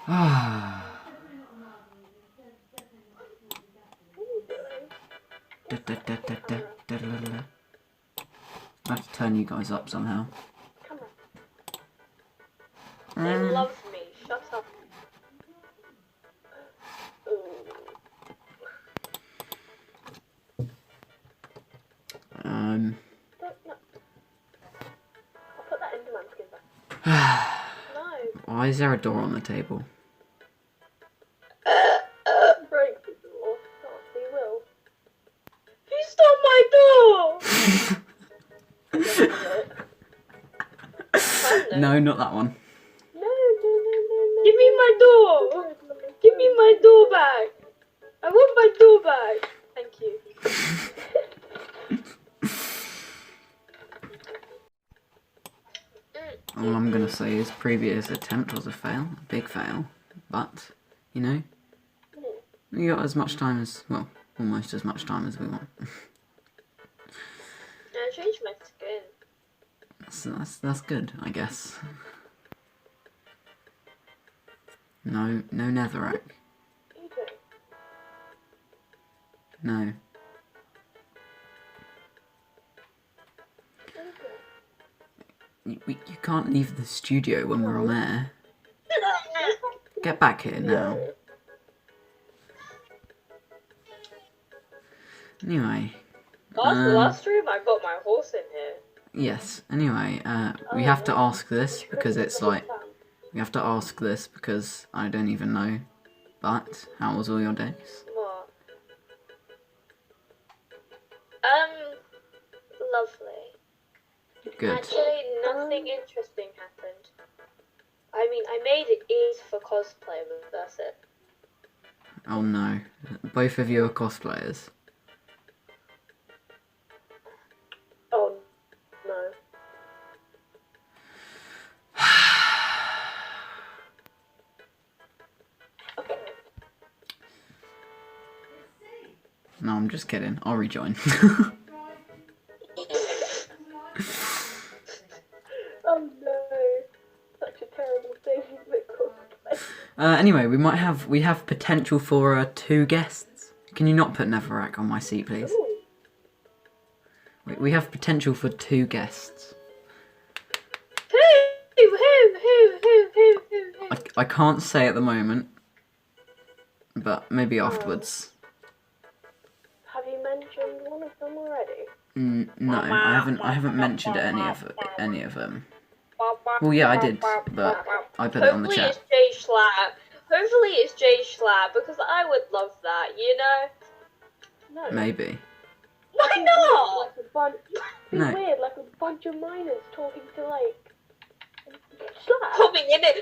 I have to turn you guys up somehow. He loves me. Shut up. Um. No. I'll put that Enderman skin back. No. Why is there a door on the table? Break the door. He will. He stole my door! No, not that one. No. Give me my door! Give me my door back! I want my door back! Thank you. All I'm gonna say is previous attempt was a fail, a big fail, but, you know, we got as much time as, well, almost as much time as we want. I changed my skin. That's good, I guess. No netherrack. No. You can't leave the studio when we're on air. Get back here now. Anyway. Last stream I got my horse in here. Yes, anyway, we have to ask this because it's like... We have to ask this because I don't even know. But, how was all your days? What? Lovely. Good. Actually, nothing interesting happened. I mean, I made ears for cosplay, but that's it. Oh no. Both of you are cosplayers. Oh, no. No, I'm just kidding. I'll rejoin. Oh no. Such a terrible thing. Anyway, we have potential for 2 guests. Can you not put Netherrack on my seat, please? We have potential for 2 guests. Who? I can't say at the moment, but maybe afterwards. Have you mentioned one of them already? No, I haven't mentioned any of them. Well, yeah, I did, but I put it on the chat. Hopefully it's Jay Schlatt. Hopefully it's Jay Schlatt, because I would love that, you know? No. Maybe. Why not? No. Weird, like a bunch of miners talking to, like, Schlatt.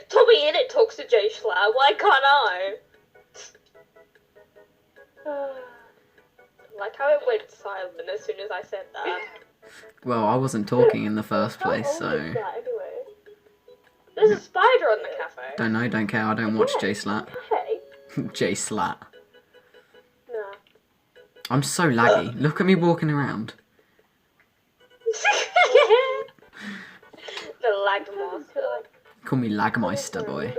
Tommy Innit talks to Jay Schlatt. Why can't I? Like how it went silent as soon as I said that. Well, I wasn't talking in the first place, so... Anyway? There's a spider on the cafe. Don't know, don't care, I don't watch J Slat. Hey. J Slat. Nah. I'm so laggy. Look at me walking around. The Lagmaster. Call me Lagmeister, boy.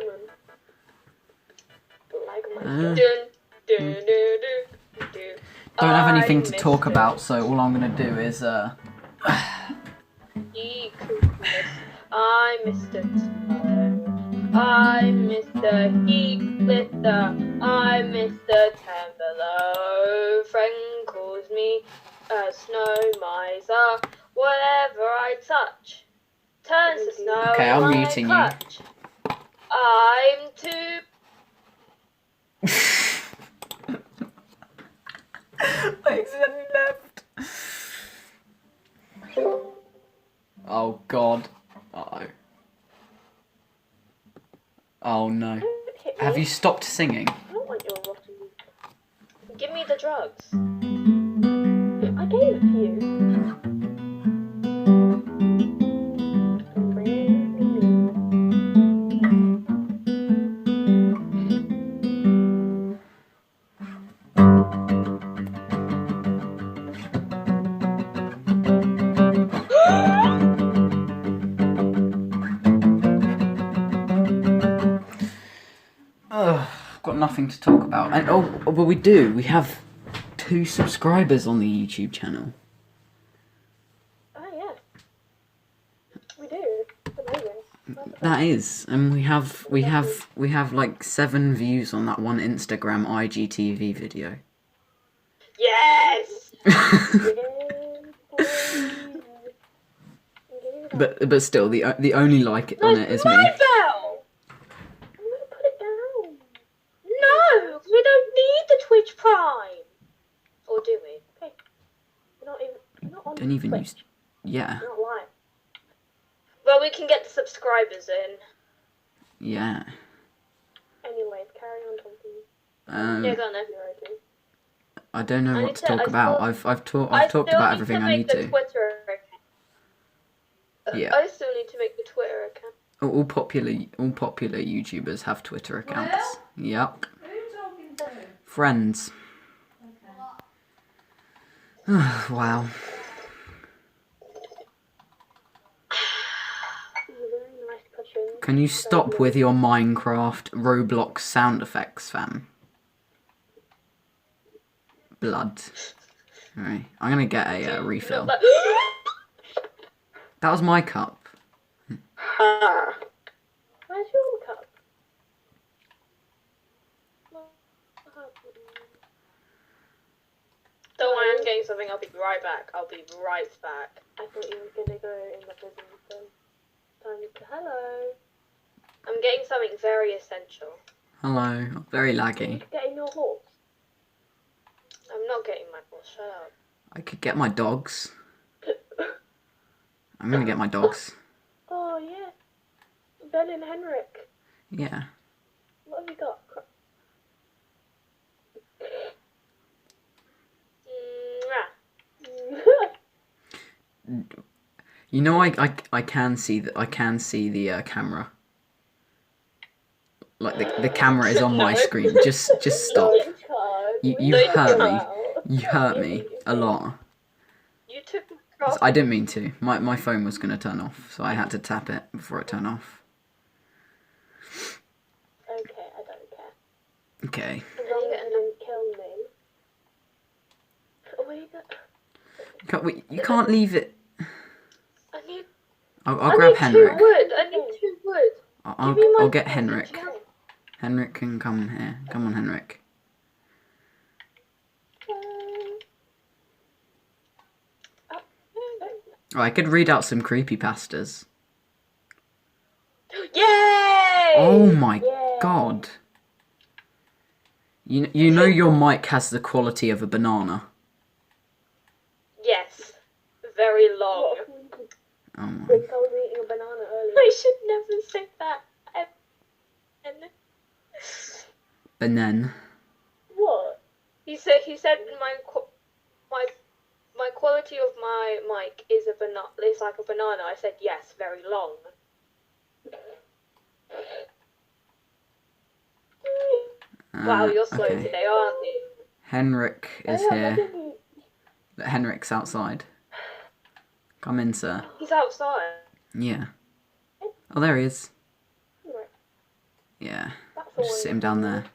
Don't have anything to talk about, so all I'm gonna do is, I'm Mr. I'm Mr. Heathlitter. I'm Mr. Tembelow. Friend calls me a snow miser. Whatever I touch turns to snow. Okay, I'm muting you. I'm too. I accidentally left. Oh god. Uh-oh. Oh no. Have you stopped singing? I don't want your rotten. Give me the drugs. I gave it to you. nothing to talk about. And well, we do. We have 2 subscribers on the YouTube channel. Oh yeah, we do. It's amazing. That is, and we have like 7 views on that one Instagram IGTV video. Yes. But still, the only like on it is me. My bell. I'm gonna put it down. No, we don't need the Twitch Prime. Or do we? Okay. We're not on Don't even Twitch. use. Yeah. Not live. Well, we can get the subscribers in. Yeah. Anyways, carry on talking. Yeah, go on then. I don't know what to talk about. I've talked about everything I need to. Twitter account. Yeah. I still need to make the Twitter account. All popular YouTubers have Twitter accounts. Yep. Who are you talking to? Friends. Okay. Wow. Can you stop with your Minecraft Roblox sound effects, fam? Blood. Alright, I'm gonna get a refill. That was my cup. Where's your cup? Don't worry, I'm getting something. I'll be right back. I thought you were gonna go in the prison then. Hello. I'm getting something very essential. Hello. Very laggy. Getting your horse? I'm not getting my horse. Shut up. I could get my dogs. I'm gonna get my dogs. Oh yeah. Ben and Henrik. Yeah. What have you got? You know, I can see the camera. Like the camera is on my screen. Just stop. You hurt me. You hurt me a lot. You took off. I didn't mean to. My phone was gonna turn off, so I had to tap it before it turned off. Okay, I don't care. Okay. As long as you don't kill me. Oh, where You can't leave it. I need. I'll grab Henrik. I need 2 wood. I'll get Henrik. Henrik can come here. Come on, Henrik. Oh, I could read out some creepypastas. Yay! Oh my god. You know your mic has the quality of a banana. Yes. Very long. Oh my. I was eating a banana earlier. I should never say that. Banan. What? He said my quality of my mic is a banana. It's like a banana. I said yes, very long. Wow, you're slow Okay. today, aren't you? Henrik is here. Henrik's outside. Come in, sir. He's outside. Yeah. Oh, there he is. Right. Yeah. That's I'll just sit him down there.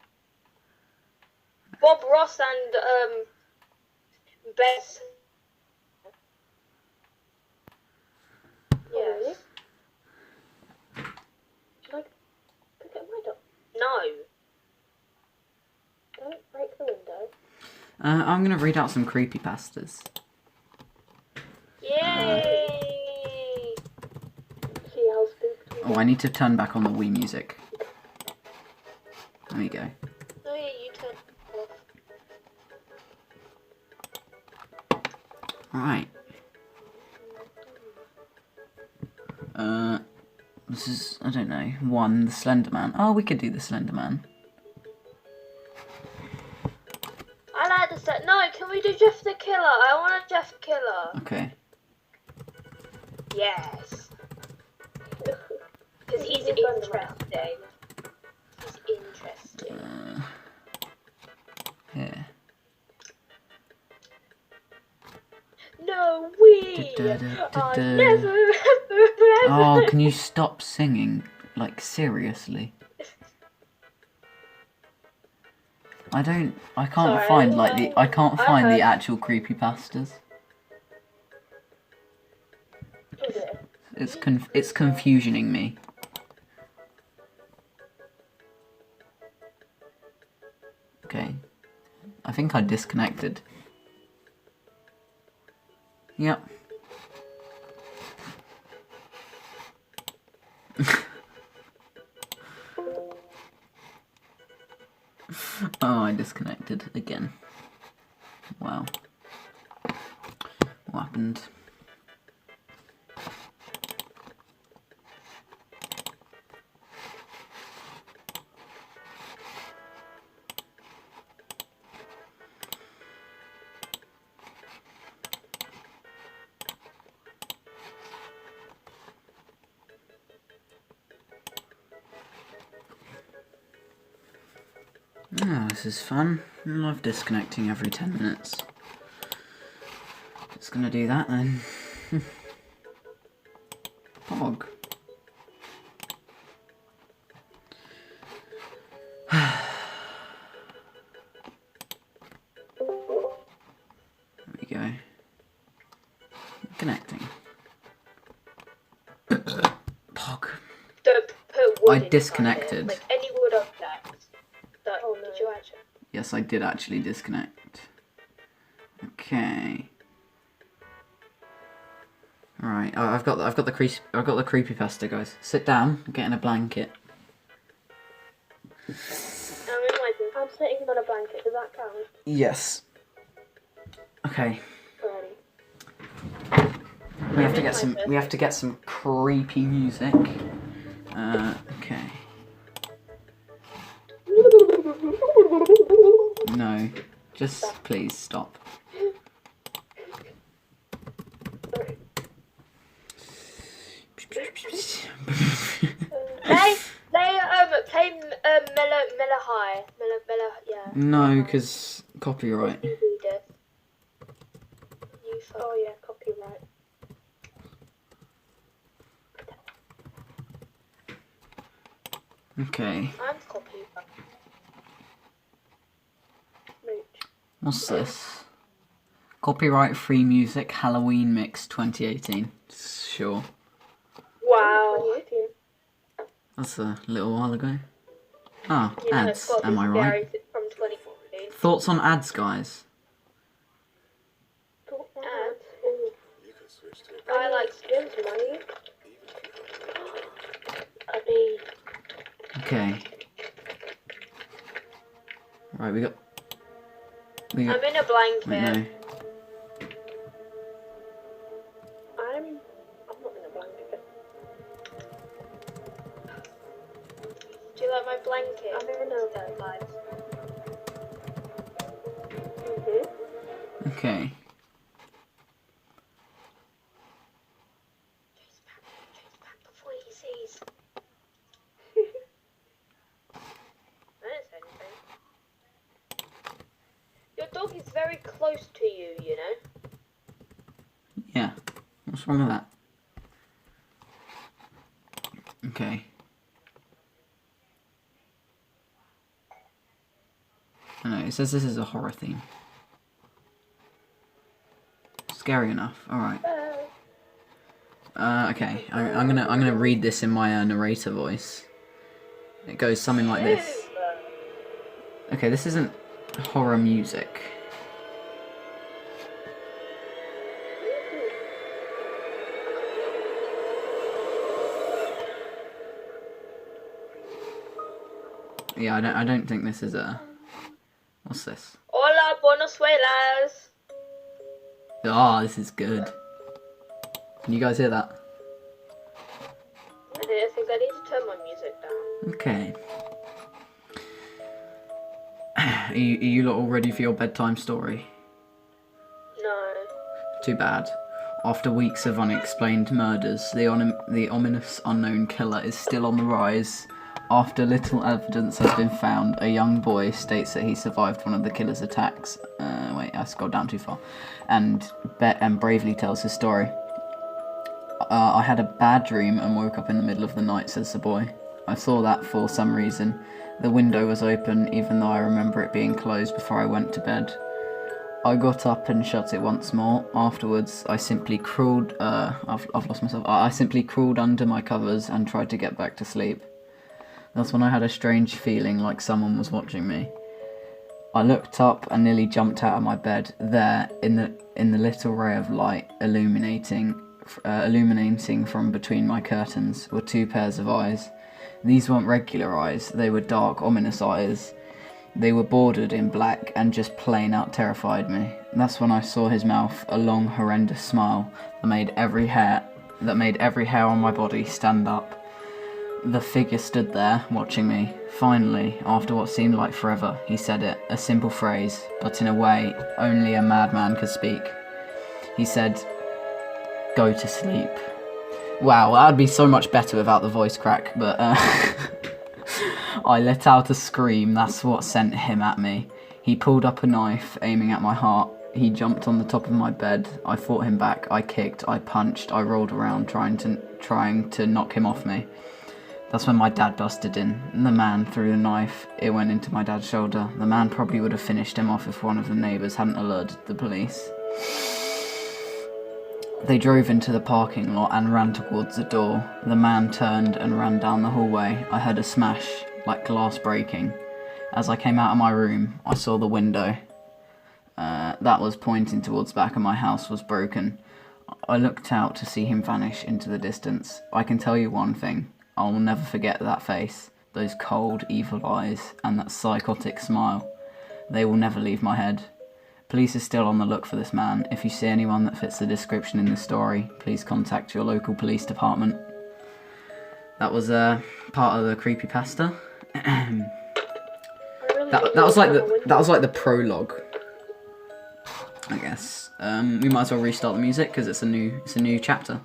Bob Ross and Bess. Yes. Should I pick up my dog? No. Don't break the window. I'm gonna read out some creepypastas. Yay! See how spooked we Oh, I need to turn back on the Wii music. There we go. Oh yeah, you turn off. Alright. This is, I don't know, 1, the Slender Man. Oh, we could do the Slender Man. I like the set. No, can we do Jeff the Killer? I want a Jeff Killer. Okay. Yes. Because he's interesting. He's interesting. Here. No, we Da-da-da-da-da. are never ever Oh, ever. can you stop singing? Like, seriously? I can't Sorry. find like the. I can't I find the heard- actual creepypastas. Is it? It's confusioning me. Okay. I think I disconnected. Yep. Oh, I disconnected again. Wow. What happened? Oh, this is fun. I love disconnecting every 10 minutes. Just gonna do that then. Pog. There we go. Connecting. Pog. Don't put wood I inside disconnected. it. Like any wood object. Did you actually? Yes, I did actually disconnect. Okay. Alright, I've got the creepypasta, guys. Sit down, get in a blanket. I'm sitting on a blanket. Does that count? Yes. Okay. Already. We have to get some creepy music. Okay. No. Just please stop. Play Mela High. Mela, yeah. No, because copyright. You read it. Oh yeah, copyright. Okay. And copyright. Mooch. What's this? Copyright free music Halloween mix 2018. Sure. Wow. That's a little while ago. Ah, You know, it's ads. got to Am be I right? buried from 2014. Thoughts on ads, guys? Ads? I like skins money. I mean, Okay. Right, we got. I'm in a blanket. Wait, no. I'm not in a blanket. Do you like my blanket? I'm in a blanket. Okay. Chase back before he sees. I didn't say anything. Your dog is very close to you, you know? Yeah. What's wrong with that? Okay. I know, it says this is a horror theme. Scary enough. Alright. Okay. I'm gonna read this in my narrator voice. It goes something like this. Okay, this isn't horror music. Yeah, I don't think this is a. What's this? Hola, buenos Ah, this is good. Can you guys hear that? I think I need to turn my music down. Okay. Are you lot all ready for your bedtime story? No. Too bad. After weeks of unexplained murders, the ominous unknown killer is still on the rise. After little evidence has been found, a young boy states that he survived one of the killer's attacks. Wait, I scrolled down too far. And bravely tells his story. I had a bad dream and woke up in the middle of the night, says the boy. I saw that for some reason. The window was open, even though I remember it being closed before I went to bed. I got up and shut it once more. Afterwards, I simply crawled. I've lost myself. I simply crawled under my covers and tried to get back to sleep. That's when I had a strange feeling like someone was watching me. I looked up and nearly jumped out of my bed. There, in the little ray of light illuminating from between my curtains, were two pairs of eyes. These weren't regular eyes; they were dark, ominous eyes. They were bordered in black and just plain out terrified me. That's when I saw his mouth, a long, horrendous smile that made every hair on my body stand up. The figure stood there, watching me. Finally, after what seemed like forever, he said it, a simple phrase, but in a way only a madman could speak. He said, "Go to sleep." Wow, that'd be so much better without the voice crack, but I let out a scream. That's what sent him at me. He pulled up a knife, aiming at my heart. He jumped on the top of my bed. I fought him back. I kicked, I punched, I rolled around, trying to knock him off me. That's when my dad busted in. The man threw the knife. It went into my dad's shoulder. The man probably would have finished him off if one of the neighbours hadn't alerted the police. They drove into the parking lot and ran towards the door. The man turned and ran down the hallway. I heard a smash, like glass breaking. As I came out of my room, I saw the window that was pointing towards the back of my house was broken. I looked out to see him vanish into the distance. I can tell you one thing. I'll never forget that face, those cold, evil eyes, and that psychotic smile. They will never leave my head. Police are still on the look for this man. If you see anyone that fits the description in this story, please contact your local police department. That was part of the creepypasta. that was like the prologue, I guess. We might as well restart the music because it's a new chapter.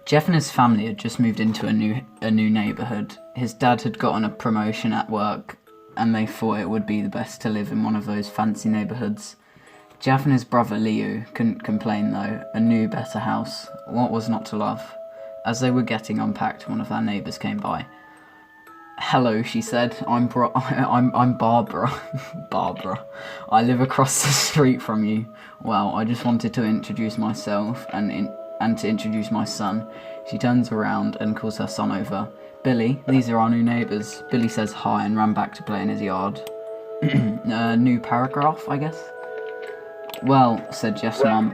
Jeff and his family had just moved into a new neighbourhood. His dad had gotten a promotion at work, and they thought it would be the best to live in one of those fancy neighbourhoods. Jeff and his brother Leo couldn't complain though. A new, better house. What was not to love? As they were getting unpacked, one of their neighbours came by. "Hello," she said. I'm Barbara. Barbara. I live across the street from you. Well, I just wanted to introduce myself and to introduce my son. She turns around and calls her son over. "Billy, these are our new neighbours." Billy says hi and ran back to play in his yard. New paragraph, I guess? "Well," said Jeff's mum.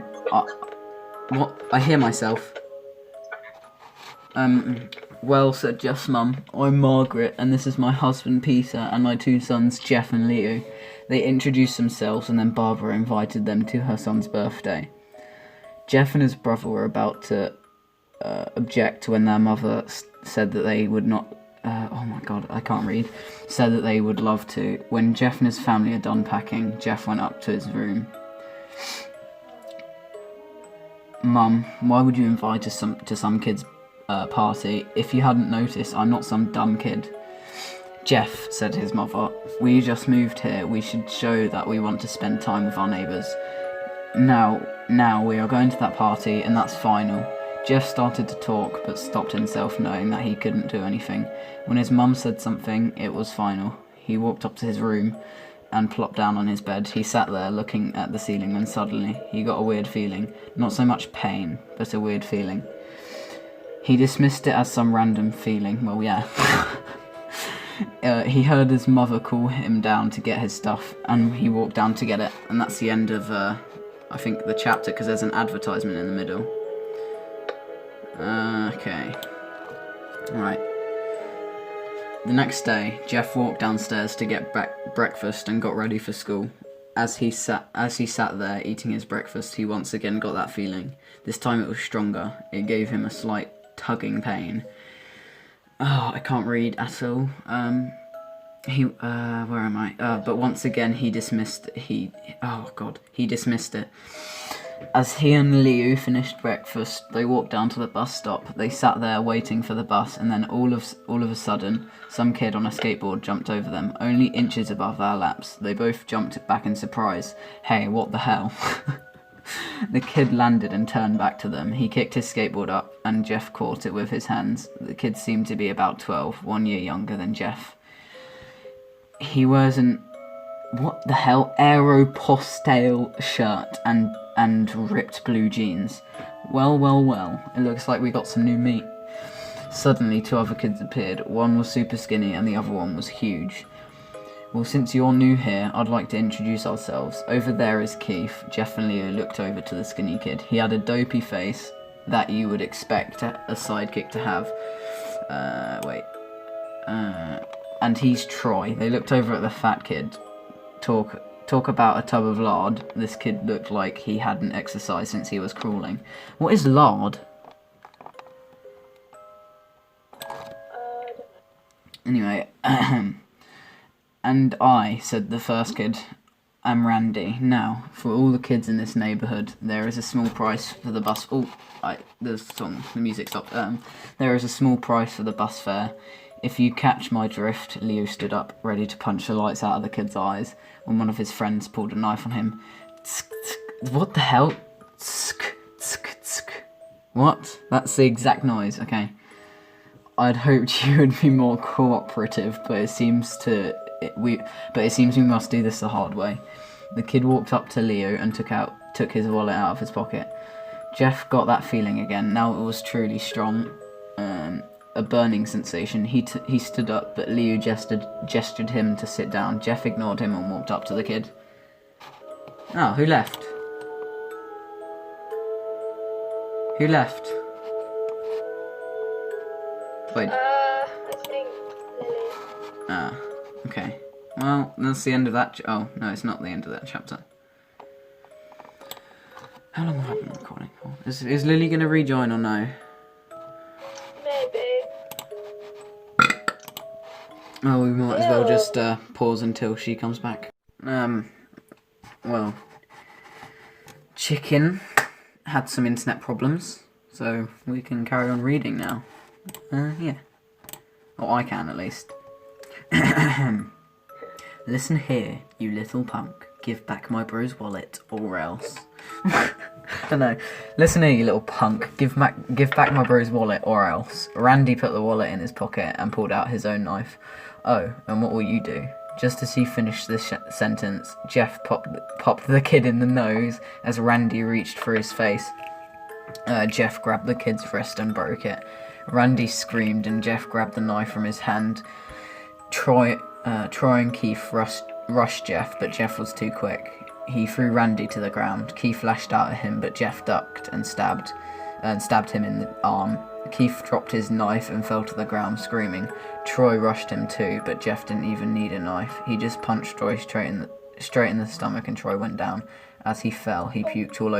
What? I hear myself. "Well," said Jeff's mum, "I'm Margaret, and this is my husband Peter, and my two sons Jeff and Leo." They introduced themselves, and then Barbara invited them to her son's birthday. Jeff and his brother were about to object when their mother said that they would not. Oh my god, I can't read. Said that they would love to. When Jeff and his family had done packing, Jeff went up to his room. "Mum, why would you invite us to some kid's party? If you hadn't noticed, I'm not some dumb kid." "Jeff," said his mother, "we just moved here. We should show that we want to spend time with our neighbours. Now we are going to that party, and that's final." Jeff started to talk, but stopped himself, knowing that he couldn't do anything. When his mum said something, it was final. He walked up to his room and plopped down on his bed. He sat there looking at the ceiling when suddenly he got a weird feeling. Not so much pain, but a weird feeling. He dismissed it as some random feeling. Well, yeah. He heard his mother call him down to get his stuff, and he walked down to get it. And that's the end of, I think, the chapter, because there's an advertisement in the middle. Okay. Right. The next day, Jeff walked downstairs to get breakfast and got ready for school. As he sat there eating his breakfast, he once again got that feeling. This time it was stronger. It gave him a slight tugging pain. Oh, I can't read at all. Where am I? But once again, he dismissed it. As he and Leo finished breakfast, they walked down to the bus stop. They sat there waiting for the bus, and then all of a sudden, some kid on a skateboard jumped over them, only inches above their laps. They both jumped back in surprise. "Hey, what the hell?" The kid landed and turned back to them. He kicked his skateboard up, and Jeff caught it with his hands. The kid seemed to be about 12, 1 year younger than Jeff. He wears an, what the hell, Aeropostale shirt and ripped blue jeans. Well, it looks like we got some new meat. Suddenly, 2 other kids appeared. One was super skinny and the other one was huge. Well, since you're new here, I'd like to introduce ourselves. Over there is Keith. Jeff and Leo looked over to the skinny kid. He had a dopey face that you would expect a sidekick to have. And he's Troy. They looked over at the fat kid. Talk about a tub of lard. This kid looked like he hadn't exercised since he was crawling. What is lard? Anyway, and I, said the first kid, am Randy. Now, for all the kids in this neighbourhood, there is a small price for the bus... the music stopped. There is a small price for the bus fare. If you catch my drift, Leo stood up, ready to punch the lights out of the kid's eyes, when one of his friends pulled a knife on him. What the hell? What? That's the exact noise, okay. I'd hoped you would be more cooperative, but it seems we must do this the hard way. The kid walked up to Leo and took his wallet out of his pocket. Jeff got that feeling again. Now it was truly strong, a burning sensation. He stood up, but Leo gestured him to sit down. Jeff ignored him and walked up to the kid. Oh, who left? Who left? Wait. I think Lily. Ah, okay. Well, that's the end of that. Oh, no, it's not the end of that chapter. How long have I been recording for? Is Lily going to rejoin or no? Maybe. Oh, we might as well just pause until she comes back. Well, Chicken had some internet problems, so we can carry on reading now. Yeah. Or I can, at least. Listen here, you little punk. Give back my bro's wallet, or else. I don't know. Listen here, you little punk. Give back my bro's wallet, or else. Randy put the wallet in his pocket and pulled out his own knife. Oh, and what will you do? Just as he finished this sentence, Jeff popped the kid in the nose as Randy reached for his face. Jeff grabbed the kid's wrist and broke it. Randy screamed and Jeff grabbed the knife from his hand. Troy and Keith rushed Jeff, but Jeff was too quick. He threw Randy to the ground. Keith lashed out at him, but Jeff ducked and stabbed him in the arm. Keith dropped his knife and fell to the ground screaming. Troy rushed him too, but Jeff didn't even need a knife. He just punched Troy straight in the stomach and Troy went down. As he fell, he puked all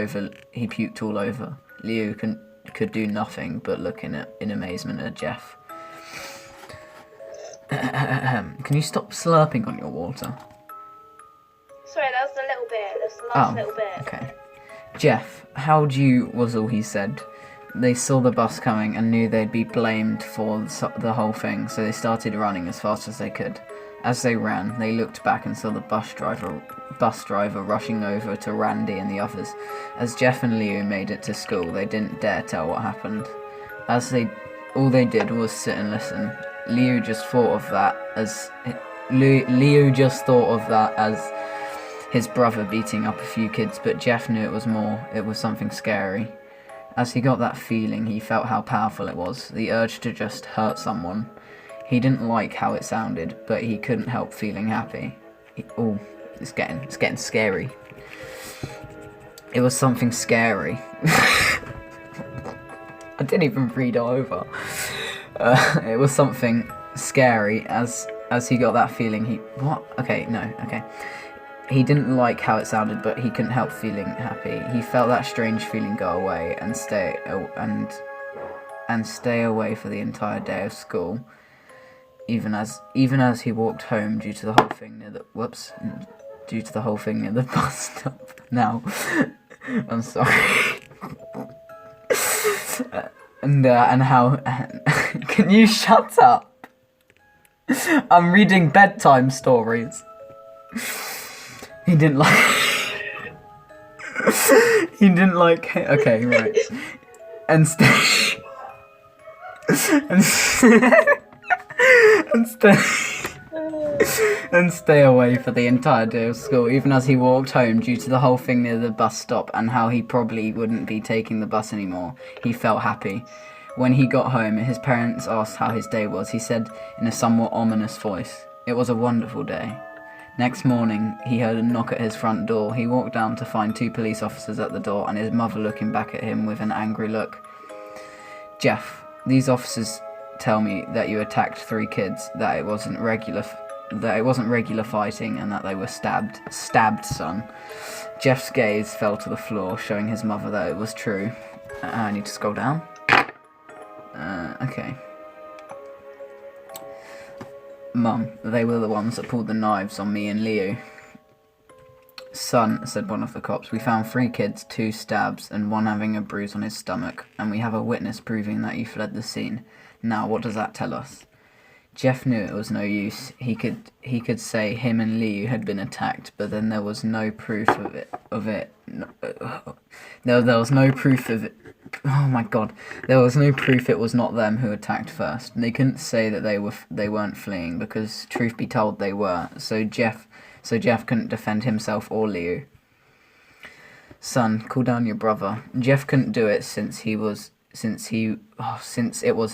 over. Leo could do nothing but look in amazement at Jeff. Can you stop slurping on your water? Sorry, that was a little bit. That's the last little bit. Okay. Jeff, how'd you, was all he said. They saw the bus coming and knew they'd be blamed for the whole thing, so they started running as fast as they could. As they ran, they looked back and saw the bus driver rushing over to Randy and the others. As Jeff and Leo made it to school, they didn't dare tell what happened. All they did was sit and listen. Leo just thought of that as his brother beating up a few kids, but Jeff knew it was more. It was something scary. As he got that feeling, he felt how powerful it was, the urge to just hurt someone. He didn't like how it sounded, but he couldn't help feeling happy. It's getting scary. It was something scary. I didn't even read it over. It was something scary as he got that feeling. He didn't like how it sounded, but he couldn't help feeling happy. He felt that strange feeling go away and stay away for the entire day of school. Even as he walked home due to the whole thing near the bus stop. Now, I'm sorry. and how? Can you shut up? I'm reading bedtime stories. He didn't like. He didn't like it. Okay, right. And stay. and stay away for the entire day of school, even as he walked home due to the whole thing near the bus stop and how he probably wouldn't be taking the bus anymore. He felt happy. When he got home, his parents asked how his day was. He said in a somewhat ominous voice, "It was a wonderful day." Next morning, he heard a knock at his front door. He walked down to find 2 police officers at the door and his mother looking back at him with an angry look. "Jeff, these officers tell me that you attacked 3 kids, that it wasn't regular fighting, and that they were stabbed, son." Jeff's gaze fell to the floor, showing his mother that it was true. I need to scroll down. Okay. "Mum, they were the ones that pulled the knives on me and Leo." "Son," said one of the cops, "we found 3 kids, 2 stabs, and 1 having a bruise on his stomach, and we have a witness proving that you fled the scene. Now, what does that tell us?" Jeff knew it was no use. He could say him and Leo had been attacked, but then there was no proof of it. There was no proof of it. Oh my god. There was no proof it was not them who attacked first. They couldn't say that they weren't fleeing, because truth be told they were. So Jeff couldn't defend himself or Leo. "Son, cool down your brother. Jeff couldn't do it since it was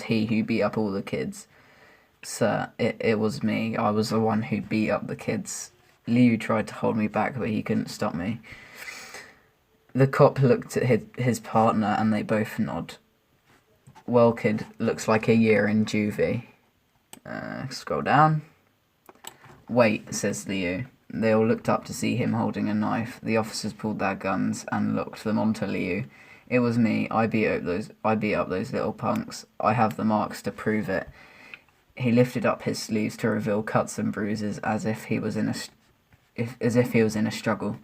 he who beat up all the kids. Sir, it was me. I was the one who beat up the kids. Leo tried to hold me back, but he couldn't stop me." The cop looked at his partner and they both nod. "Well, kid, looks like a year in juvie." Scroll down. "Wait," says Leo. They all looked up to see him holding a knife. The officers pulled their guns and locked them onto Leo. "It was me. I beat up those little punks. I have the marks to prove it." He lifted up his sleeves to reveal cuts and bruises, as if he was in a struggle.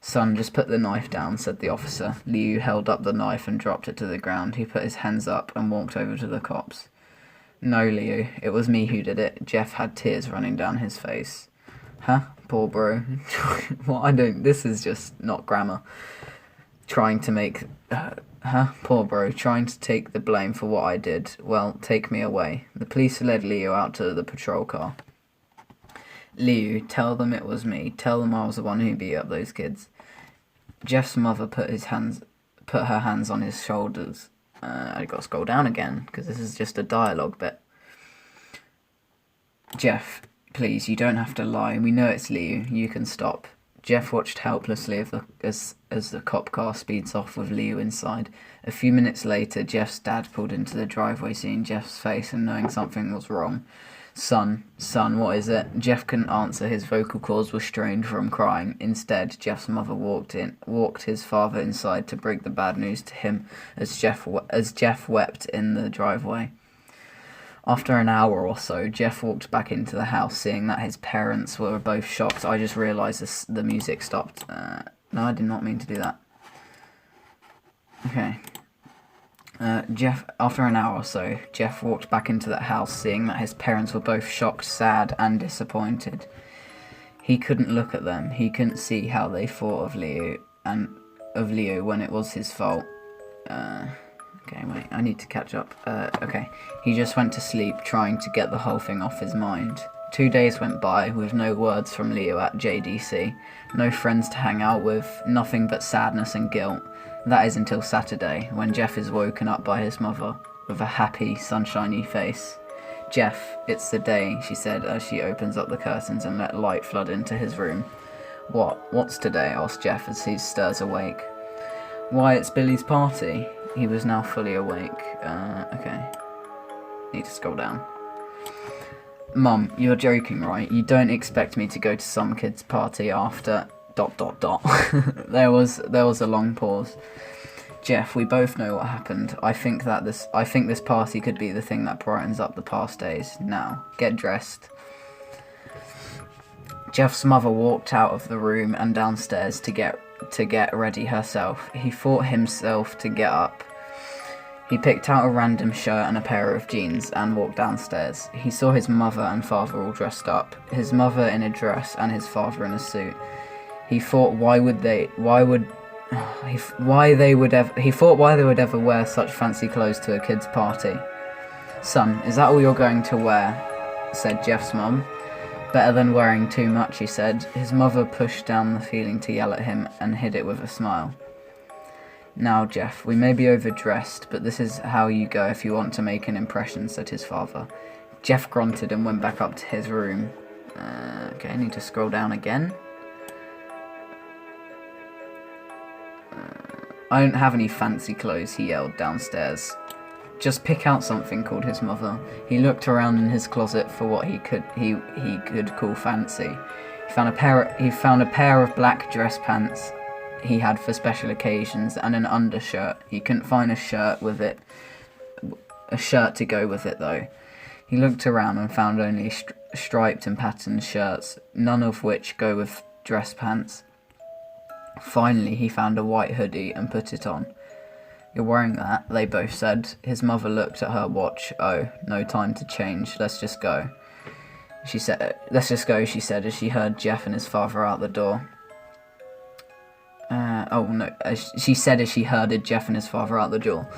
"Son, just put the knife down," said the officer. Leo held up the knife and dropped it to the ground. He put his hands up and walked over to the cops. "No, Leo, it was me who did it." Jeff had tears running down his face. "Huh? Poor bro." This is just not grammar. Trying to take the blame for what I did. Well, take me away." The police led Leo out to the patrol car. "Leo, tell them it was me. Tell them I was the one who beat up those kids." Jeff's mother put her hands on his shoulders. I got to scroll down again, because this is just a dialogue bit. "Jeff, please, you don't have to lie. We know it's Leo. You can stop." Jeff watched helplessly as the cop car speeds off with Leo inside. A few minutes later, Jeff's dad pulled into the driveway, seeing Jeff's face and knowing something was wrong. Son, what is it?" Jeff couldn't answer. His vocal cords were strained from crying. Instead, Jeff's mother walked his father inside to break the bad news to him as Jeff wept in the driveway. After an hour or so, Jeff walked back into the house, seeing that his parents were both shocked. I just realised the music stopped. No, I did not mean to do that. Okay. After an hour or so, Jeff walked back into the house, seeing that his parents were both shocked, sad, and disappointed. He couldn't look at them. He couldn't see how they thought of Leo when it was his fault. Okay, wait, I need to catch up. Okay. He just went to sleep, trying to get the whole thing off his mind. 2 days went by, with no words from Leo at JDC, no friends to hang out with, nothing but sadness and guilt. That is until Saturday, when Jeff is woken up by his mother, with a happy, sunshiny face. "Jeff, it's the day," she said as she opens up the curtains and let light flood into his room. What's today?" asked Jeff as he stirs awake. "Why, it's Billy's party." He was now fully awake. Okay. Need to scroll down. "Mum, you're joking, right? You don't expect me to go to some kid's party after... ... There was a long pause. "Jeff, we both know what happened. I think this party could be the thing that brightens up the past days. Now, get dressed." Jeff's mother walked out of the room and downstairs to get ready herself. He fought himself to get up. He picked out a random shirt and a pair of jeans and walked downstairs. He saw his mother and father all dressed up, his mother in a dress and his father in a suit. He thought, why would He thought why they would ever wear such fancy clothes to a kid's party. Son, is that all you're going to wear? Said Jeff's mum. Better than wearing too much, he said. His mother pushed down the feeling to yell at him and hid it with a smile. Now, Jeff, we may be overdressed, but this is how you go if you want to make an impression, said his father. Jeff grunted and went back up to his room. Okay, I need to scroll down again. I don't have any fancy clothes, he yelled downstairs. Just pick out something, called his mother. He looked around in his closet for what he could call fancy. He found a pair of black dress pants he had for special occasions and an undershirt. He couldn't find a shirt to go with it though. He looked around and found only striped and patterned shirts, none of which go with dress pants. Finally, he found a white hoodie and put it on. You're wearing that, they both said. His mother looked at her watch. Oh, no time to change. Let's just go. She said, as she heard Jeff and his father out the door. She said as she herded Jeff and his father out the door.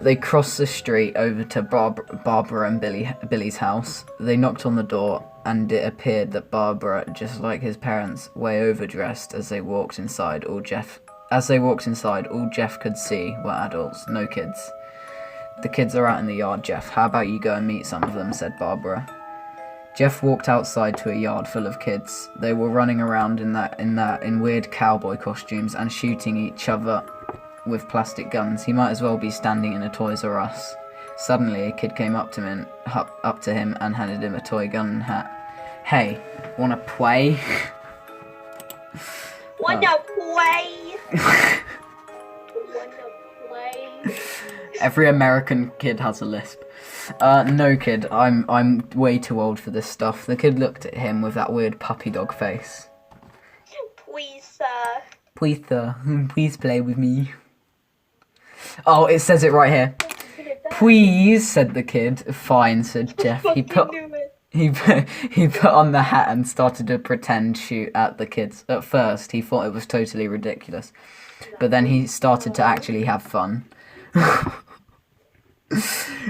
They crossed the street over to Barbara and Billy's house. They knocked on the door, and it appeared that Barbara, just like his parents, way overdressed as they walked inside. All Jeff could see were adults, no kids. The kids are out in the yard, Jeff. How about you go and meet some of them, said Barbara. Jeff walked outside to a yard full of kids. They were running around in weird cowboy costumes and shooting each other with plastic guns. He might as well be standing in a Toys R Us. Suddenly, a kid came up to him and handed him a toy gun and hat. Hey, wanna play? Wanna play? Wanna play? Every American kid has a lisp. No kid, I'm way too old for this stuff. The kid looked at him with that weird puppy dog face. Please, sir. Please, sir, please play with me. Oh, it says it right here. Please, said the kid. Fine, said Jeff. He put on the hat and started to pretend shoot at the kids. At first, he thought it was totally ridiculous, but then he started to actually have fun.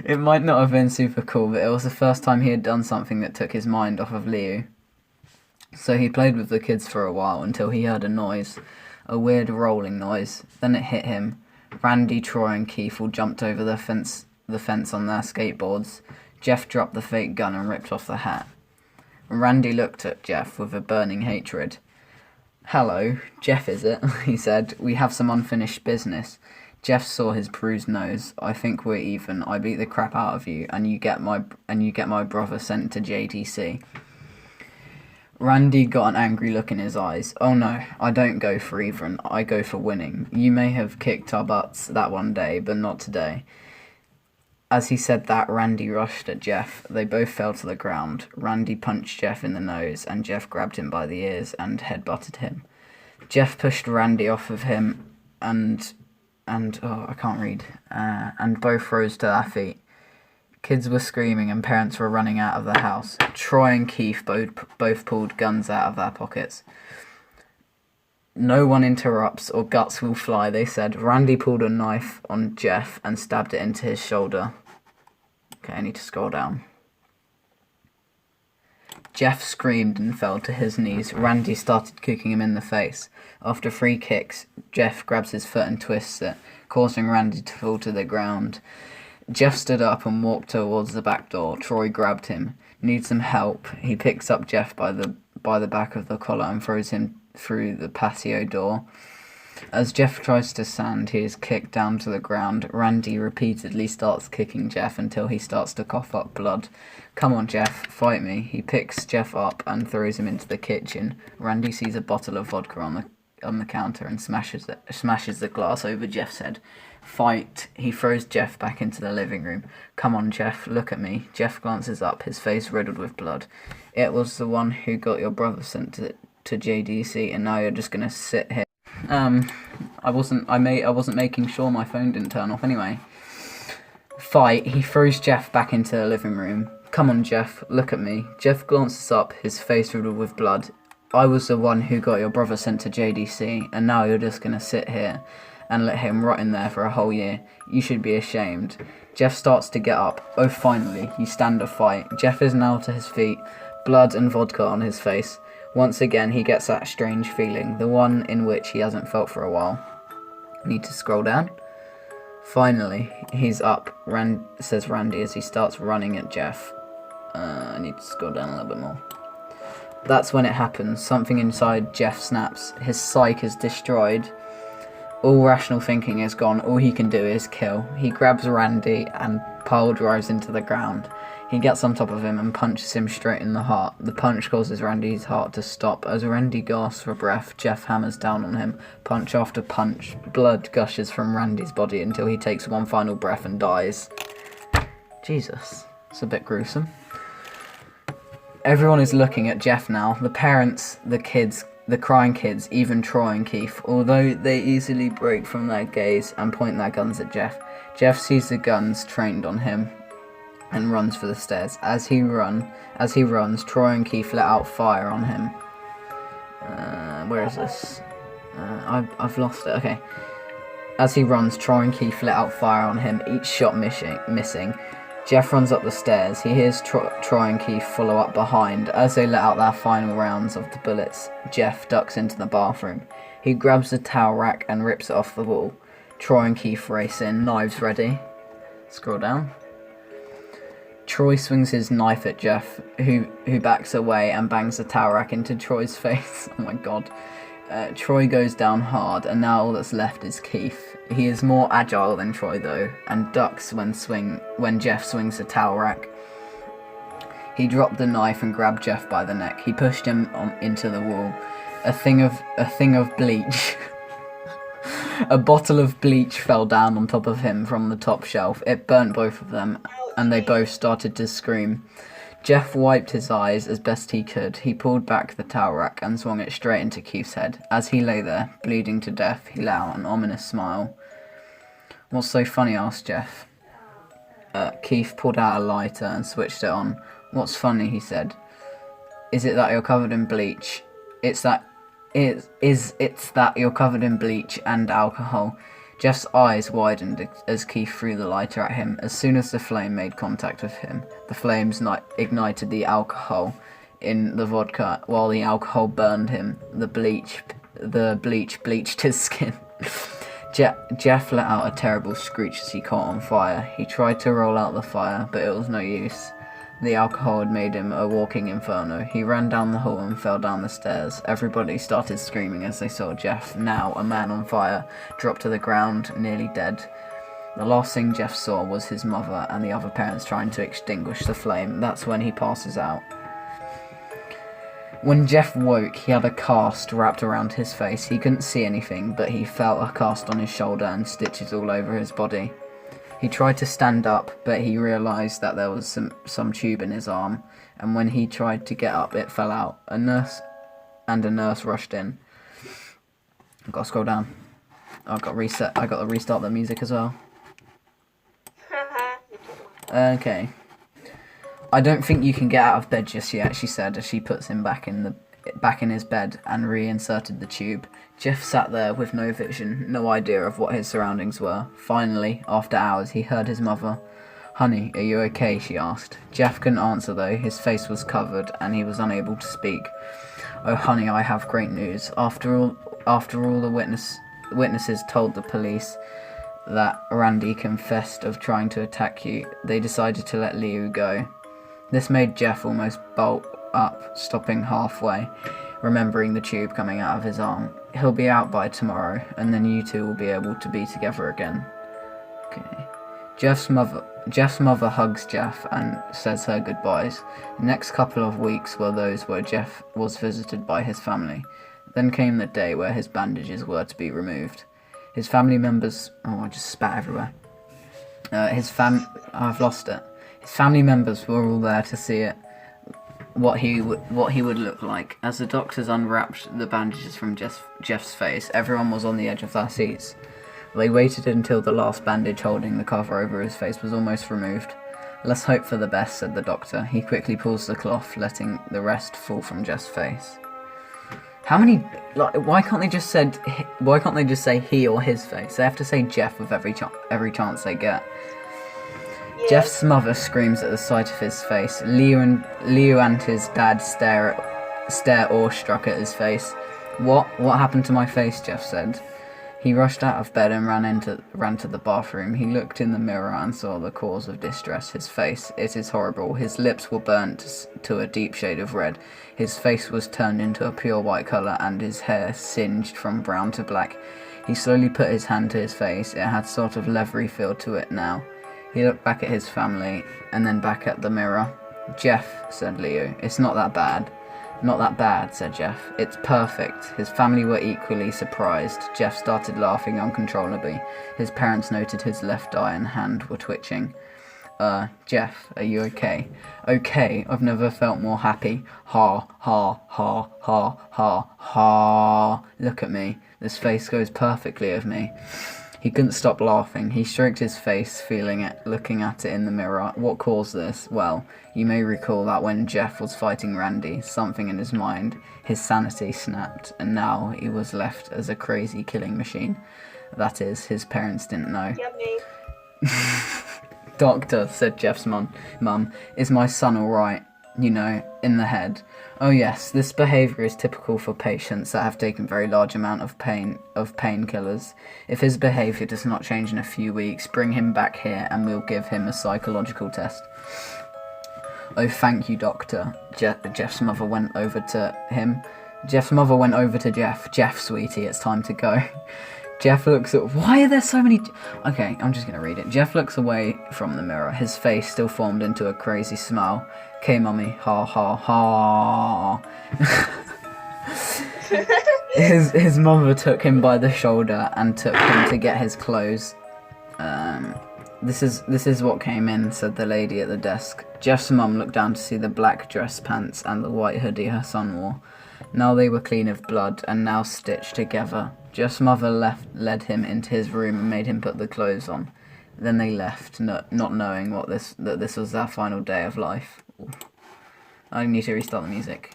It might not have been super cool, but it was the first time he had done something that took his mind off of Liu. So he played with the kids for a while until he heard a noise, a weird rolling noise. Then it hit him. Randy, Troy, and Keith all jumped over the fence on their skateboards. Jeff dropped the fake gun and ripped off the hat. Randy looked at Jeff with a burning hatred. Hello, Jeff is it? He said. We have some unfinished business. Jeff saw his bruised nose. I think we're even. I beat the crap out of you, and you get my brother sent to JDC. Randy got an angry look in his eyes. Oh no, I don't go for even. I go for winning. You may have kicked our butts that one day, but not today. As he said that, Randy rushed at Jeff. They both fell to the ground. Randy punched Jeff in the nose, and Jeff grabbed him by the ears and headbutted him. Jeff pushed Randy off of him, and I can't read. And both rose to their feet. Kids were screaming and parents were running out of the house. Troy and Keith both pulled guns out of their pockets. No one interrupts or guts will fly, they said. Randy pulled a knife on Jeff and stabbed it into his shoulder. Okay, I need to scroll down. Jeff screamed and fell to his knees. Randy started kicking him in the face. After 3 kicks, Jeff grabs his foot and twists it, causing Randy to fall to the ground. Jeff stood up and walked towards the back door. Troy grabbed him. Need some help? He picks up Jeff by the back of the collar and throws him through the patio door. As Jeff tries to stand, he is kicked down to the ground. Randy repeatedly starts kicking Jeff until he starts to cough up blood. Come on, Jeff, fight me. He picks Jeff up and throws him into the kitchen. Randy sees a bottle of vodka on the counter and smashes the glass over Jeff's head. Fight. He throws Jeff back into the living room. Come on, Jeff, look at me. Jeff glances up, his face riddled with blood. It was the one who got your brother sent to JDC, and now you're just gonna sit here. I wasn't making sure my phone didn't turn off anyway. Fight. He throws Jeff back into the living room. Come on, Jeff, look at me. Jeff glances up, his face riddled with blood. I was the one who got your brother sent to JDC, and now you're just gonna sit here and let him rot in there for a whole year. You should be ashamed. Jeff starts to get up. Oh, finally, you stand a fight. Jeff is now to his feet, blood and vodka on his face. Once again, he gets that strange feeling, the one in which he hasn't felt for a while. Need to scroll down. Finally, he's up, says Randy as he starts running at Jeff. I need to scroll down a little bit more. That's when it happens. Something inside Jeff snaps. His psyche is destroyed. All rational thinking is gone. All he can do is kill. He grabs Randy and pile drives into the ground. He gets on top of him and punches him straight in the heart. The punch causes Randy's heart to stop. As Randy gasps for breath, Jeff hammers down on him, punch after punch. Blood gushes from Randy's body until he takes one final breath and dies. Jesus, it's a bit gruesome. Everyone is looking at Jeff now. The parents, the kids, the crying kids, even Troy and Keith, although they easily break from their gaze and point their guns at Jeff. Jeff sees the guns trained on him and runs for the stairs. As he runs, Troy and Keith let out fire on him. Where is this? I've lost it. Okay. As he runs, Troy and Keith let out fire on him, each shot missing. Jeff runs up the stairs. He hears Troy and Keith follow up behind. As they let out their final rounds of the bullets, Jeff ducks into the bathroom. He grabs the towel rack and rips it off the wall. Troy and Keith race in, knives ready. Scroll down. Troy swings his knife at Jeff, who backs away and bangs the towel rack into Troy's face. Oh my god. Troy goes down hard, and now all that's left is Keith. He is more agile than Troy though, and ducks when Jeff swings the towel rack. He dropped the knife and grabbed Jeff by the neck. He pushed him into the wall. A thing of bleach. A bottle of bleach fell down on top of him from the top shelf. It burnt both of them, and they both started to scream. Jeff wiped his eyes as best he could. He pulled back the towel rack and swung it straight into Keith's head. As he lay there, bleeding to death, he let out an ominous smile. "What's so funny?" asked Jeff. Keith pulled out a lighter and switched it on. "What's funny?" he said. "Is it that you're covered in bleach? It's that you're covered in bleach and alcohol." Jeff's eyes widened as Keith threw the lighter at him. As soon as the flame made contact with him, the flames ignited the alcohol in the vodka. While the alcohol burned him, the bleach bleached his skin. Jeff let out a terrible screech as he caught on fire. He tried to roll out the fire, but it was no use. The alcohol had made him a walking inferno. He ran down the hall and fell down the stairs. Everybody started screaming as they saw Jeff, now a man on fire, drop to the ground, nearly dead. The last thing Jeff saw was his mother and the other parents trying to extinguish the flame. That's when he passes out. When Jeff woke, he had a cast wrapped around his face. He couldn't see anything, but he felt a cast on his shoulder and stitches all over his body. He tried to stand up, but he realised that there was some tube in his arm, and when he tried to get up, it fell out. A nurse rushed in. I've got to scroll down. I've got to restart the music as well. Okay. "I don't think you can get out of bed just yet," she said as she puts him back in his bed and reinserted the tube. Jeff sat there with no vision, no idea of what his surroundings were. Finally, after hours, he heard his mother. "Honey, are you okay?" she asked. Jeff couldn't answer though. His face was covered and he was unable to speak. "Oh honey, I have great news. After all the witnesses told the police that Randy confessed of trying to attack you, they decided to let Leo go." This made Jeff almost bolt up, stopping halfway, remembering the tube coming out of his arm. "He'll be out by tomorrow, and then you two will be able to be together again." Okay. Jeff's mother hugs Jeff and says her goodbyes. The next couple of weeks were those where Jeff was visited by his family. Then came the day where his bandages were to be removed. His family members... Oh, I just spat everywhere. I've lost it. His family members were all there to see it. What he would look like. As the doctors unwrapped the bandages from Jeff's face, everyone was on the edge of their seats. They waited until the last bandage holding the cover over his face was almost removed. "Let's hope for the best," said the doctor. He quickly pulls the cloth, letting the rest fall from Jeff's face. How many? Like, why can't they just say he or his face? They have to say Jeff with every chance they get. Yeah. Jeff's mother screams at the sight of his face. Leo and his dad stare awestruck at his face. What happened to my face? Jeff said. He rushed out of bed and ran to the bathroom. He looked in the mirror and saw the cause of distress. His face. It is horrible. His lips were burnt to a deep shade of red. His face was turned into a pure white colour and his hair singed from brown to black. He slowly put his hand to his face. It had sort of leathery feel to it now. He looked back at his family and then back at the mirror. Jeff, said Leo. It's not that bad. Not that bad, said Jeff. It's perfect. His family were equally surprised. Jeff started laughing uncontrollably. His parents noted his left eye and hand were twitching. Jeff, are you okay? Okay, I've never felt more happy. Ha, ha, ha, ha, ha, ha. Look at me. This face goes perfectly with me. He couldn't stop laughing. He stroked his face, feeling it, looking at it in the mirror. What caused this? Well, you may recall that when Jeff was fighting Randy, something in his mind, his sanity snapped, and now he was left as a crazy killing machine. That is, his parents didn't know. Yummy. Doctor, said Jeff's mum, is my son alright? You know, in the head. Oh yes, this behaviour is typical for patients that have taken very large amount of painkillers. If his behaviour does not change in a few weeks, bring him back here and we'll give him a psychological test. Oh, thank you, Doctor. Jeff's mother went over to him. Jeff's mother went over to Jeff. Jeff, sweetie, it's time to go. Jeff looks at... Why are there so many... Okay, I'm just going to read it. Jeff looks away from the mirror. His face still formed into a crazy smile. Okay, mummy. Ha, ha, ha. His mother took him by the shoulder and took him to get his clothes. This is what came in, said the lady at the desk. Jeff's mum looked down to see the black dress pants and the white hoodie her son wore. Now they were clean of blood and now stitched together. Jeff's mother led him into his room and made him put the clothes on. Then they left, not knowing that this was their final day of life. Ooh. I need to restart the music.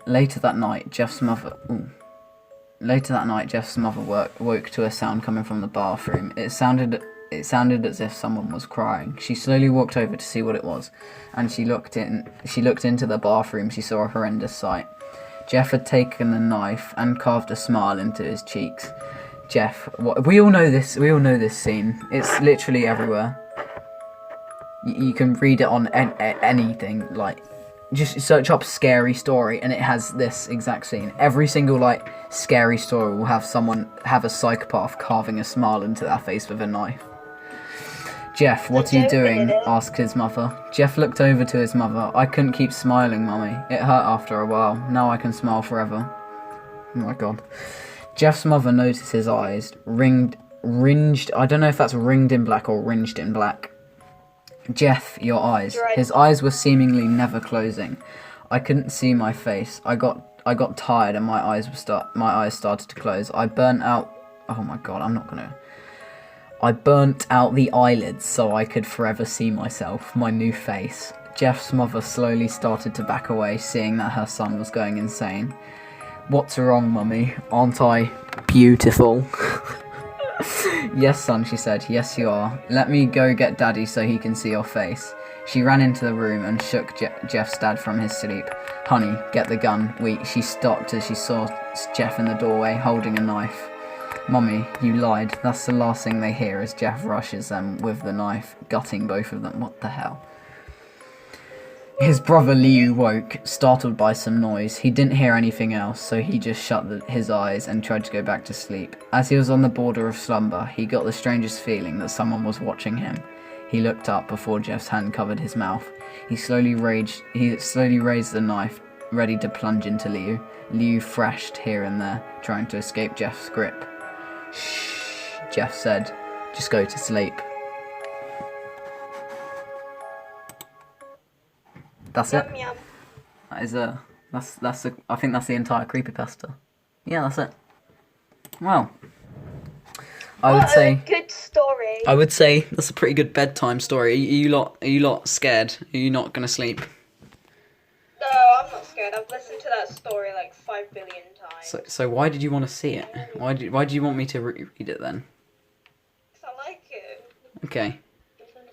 Later that night, Jeff's mother woke to a sound coming from the bathroom. It sounded as if someone was crying. She slowly walked over to see what it was, and she looked into the bathroom. She saw a horrendous sight. Jeff had taken a knife and carved a smile into his cheeks. Jeff, we all know this scene. It's literally everywhere. You can read it on anything, like, just search up scary story and it has this exact scene. Every single, like, scary story will have a psychopath carving a smile into their face with a knife. Jeff, what are you doing? Asked his mother. Jeff looked over to his mother. I couldn't keep smiling, Mummy. It hurt after a while. Now I can smile forever. Oh my god. Jeff's mother noticed his eyes. Ringed. I don't know if that's ringed in black or ringed in black. Jeff, your eyes. Right. His eyes were seemingly never closing. I couldn't see my face. I got tired and my eyes started to close. I burnt out. Oh my god, I burnt out the eyelids so I could forever see myself, my new face. Jeff's mother slowly started to back away, seeing that her son was going insane. What's wrong, Mummy? Aren't I beautiful? Yes, son, she said. Yes, you are. Let me go get Daddy so he can see your face. She ran into the room and shook Jeff's dad from his sleep. Honey, get the gun. She stopped as she saw Jeff in the doorway, holding a knife. Mummy, you lied. That's the last thing they hear as Jeff rushes them with the knife, gutting both of them. What the hell? His brother Liu woke, startled by some noise. He didn't hear anything else, so he just shut his eyes and tried to go back to sleep. As he was on the border of slumber, he got the strangest feeling that someone was watching him. He looked up before Jeff's hand covered his mouth. He slowly raised the knife, ready to plunge into Liu. Liu thrashed here and there, trying to escape Jeff's grip. Shh, Jeff said. Just go to sleep. That's it. Yum, yum. I think that's the entire creepypasta. Yeah, that's it. Well, I would say Good story. I would say that's a pretty good bedtime story. Are you lot scared? Are you not gonna sleep? No, I'm not scared. good. I've listened to that story like 5 billion times. So why did you want to see it? Why do you want me to read it then? Because I like it. Okay.